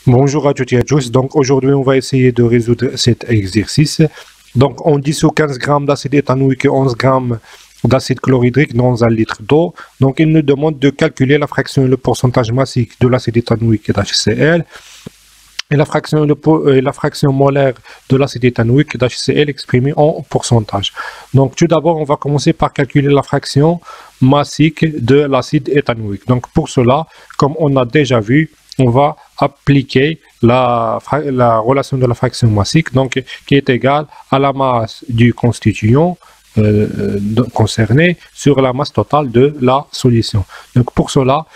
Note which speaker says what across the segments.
Speaker 1: Bonjour à toutes et à tous. Donc aujourd'hui, on va essayer de résoudre cet exercice. Donc on dissout 15 grammes d'acide éthanoïque et 11 grammes d'acide chlorhydrique dans 1 litre d'eau. Donc il nous demande de calculer la fraction et le pourcentage massique de l'acide éthanoïque et d'HCl et la fraction molaire de l'acide éthanoïque d'HCl exprimée en pourcentage. Donc tout d'abord, on va commencer par calculer la fraction massique de l'acide éthanoïque. Donc pour cela, comme on a déjà vu, on va appliquer la relation de la fraction massique, donc qui est égale à la masse du constituant concerné sur la masse totale de la solution. Donc pour cela,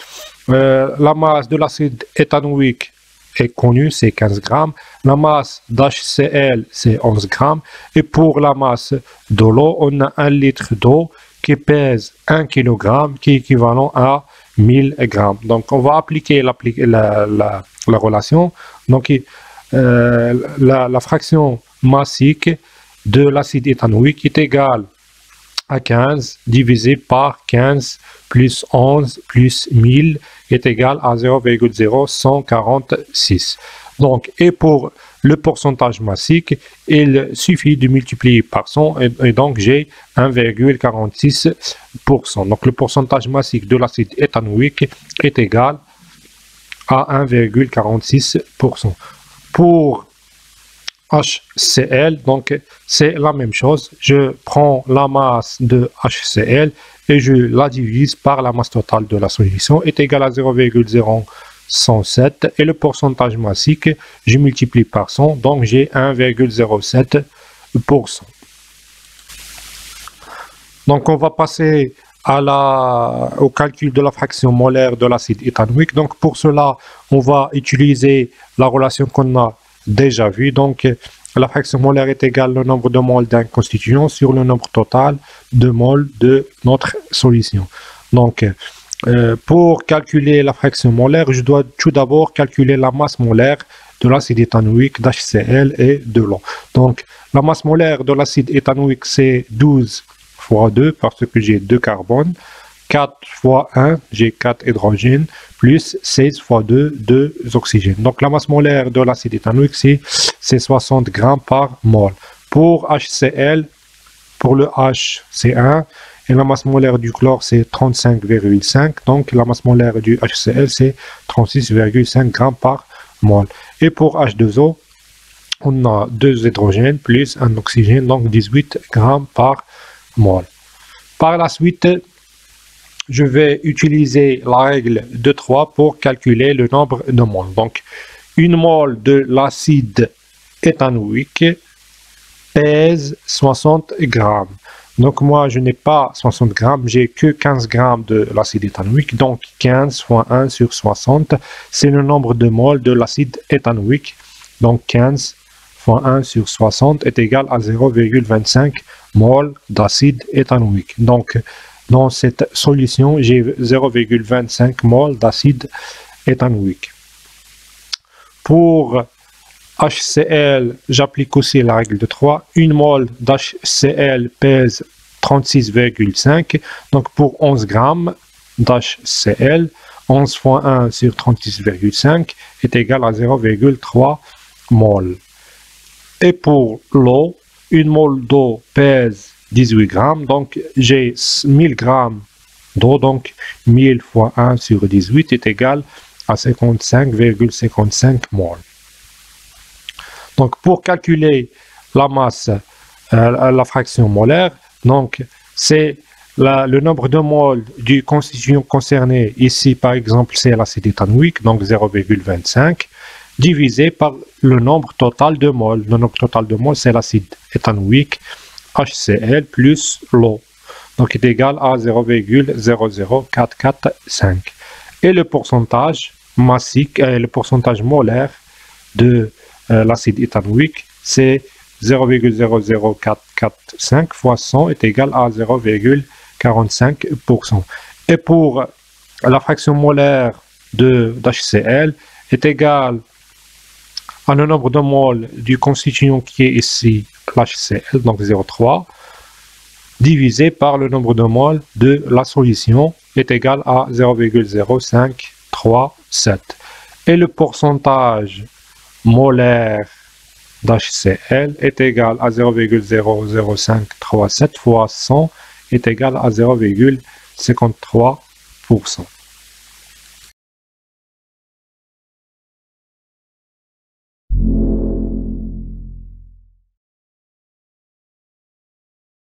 Speaker 1: la masse de l'acide éthanoïque est connue, c'est 15 grammes. La masse d'HCl, c'est 11 grammes. Et pour la masse de l'eau, on a 1 litre d'eau qui pèse 1 kg, qui est équivalent à 1000 grammes. Donc, on va appliquer la relation. Donc, la fraction massique de l'acide éthanoïque est égale à 15 divisé par 15 plus 11 plus 1000 est égal à 0,0146. Donc, et pour le pourcentage massique, il suffit de multiplier par 100 et donc j'ai 1,46%. Donc, le pourcentage massique de l'acide éthanoïque est égal à 1,46%. Pour HCl, donc c'est la même chose. Je prends la masse de HCl et je la divise par la masse totale de la solution est égale à 0,0107 et le pourcentage massique, je multiplie par 100, donc j'ai 1,07%. Donc on va passer au calcul de la fraction molaire de l'acide éthanoïque. Donc pour cela, on va utiliser la relation qu'on a déjà vue. Donc la fraction molaire est égale au nombre de moles d'un constituant sur le nombre total de moles de notre solution. Donc pour calculer la fraction molaire, je dois tout d'abord calculer la masse molaire de l'acide éthanoïque, d'HCl et de l'eau. Donc la masse molaire de l'acide éthanoïque, c'est 12 fois 2 parce que j'ai 2 carbones, 4 fois 1, j'ai 4 hydrogènes, plus 16 fois 2, 2 oxygènes. Donc la masse molaire de l'acide éthanoïque, c'est 60 grammes par mol. Pour HCl, pour le H, c'est 1, et la masse molaire du chlore, c'est 35,5. Donc la masse molaire du HCl, c'est 36,5 grammes par mol. Et pour H2O, on a 2 hydrogènes plus un oxygène, donc 18 grammes par mol. Par la suite, je vais utiliser la règle de 3 pour calculer le nombre de moles. Donc, une mole de l'acide éthanoïque pèse 60 grammes. Donc, moi, je n'ai pas 60 grammes, j'ai que 15 grammes de l'acide éthanoïque. Donc, 15 fois 1 sur 60, c'est le nombre de moles de l'acide éthanoïque. Donc, 15 fois 1 sur 60 est égal à 0,25 moles d'acide éthanoïque. Donc, dans cette solution, j'ai 0,25 moles d'acide éthanoïque. Pour HCl, j'applique aussi la règle de 3. Une mole d'HCl pèse 36,5. Donc pour 11 grammes d'HCl, 11 fois 1 sur 36,5 est égal à 0,3 moles. Et pour l'eau, une mole d'eau pèse 18 grammes, donc j'ai 1000 grammes d'eau, donc 1000 fois 1 sur 18 est égal à 55,55 moles. Donc pour calculer la masse, la fraction molaire, donc c'est le nombre de moles du constituant concerné, ici par exemple c'est l'acide éthanoïque, donc 0,25, divisé par le nombre total de moles. Le nombre total de moles, c'est l'acide éthanoïque, HCl plus l'eau. Donc, il est égal à 0,00445. Et le pourcentage massique, le pourcentage molaire de l'acide éthanoïque, c'est 0,00445 fois 100 est égal à 0,45%. Et pour la fraction molaire d'HCl est égale à le nombre de moles du constituant qui est ici, l'HCl, donc 0,3, divisé par le nombre de moles de la solution est égal à 0,0537. et le pourcentage molaire d'HCl est égal à 0,00537 fois 100 est égal à 0,53%.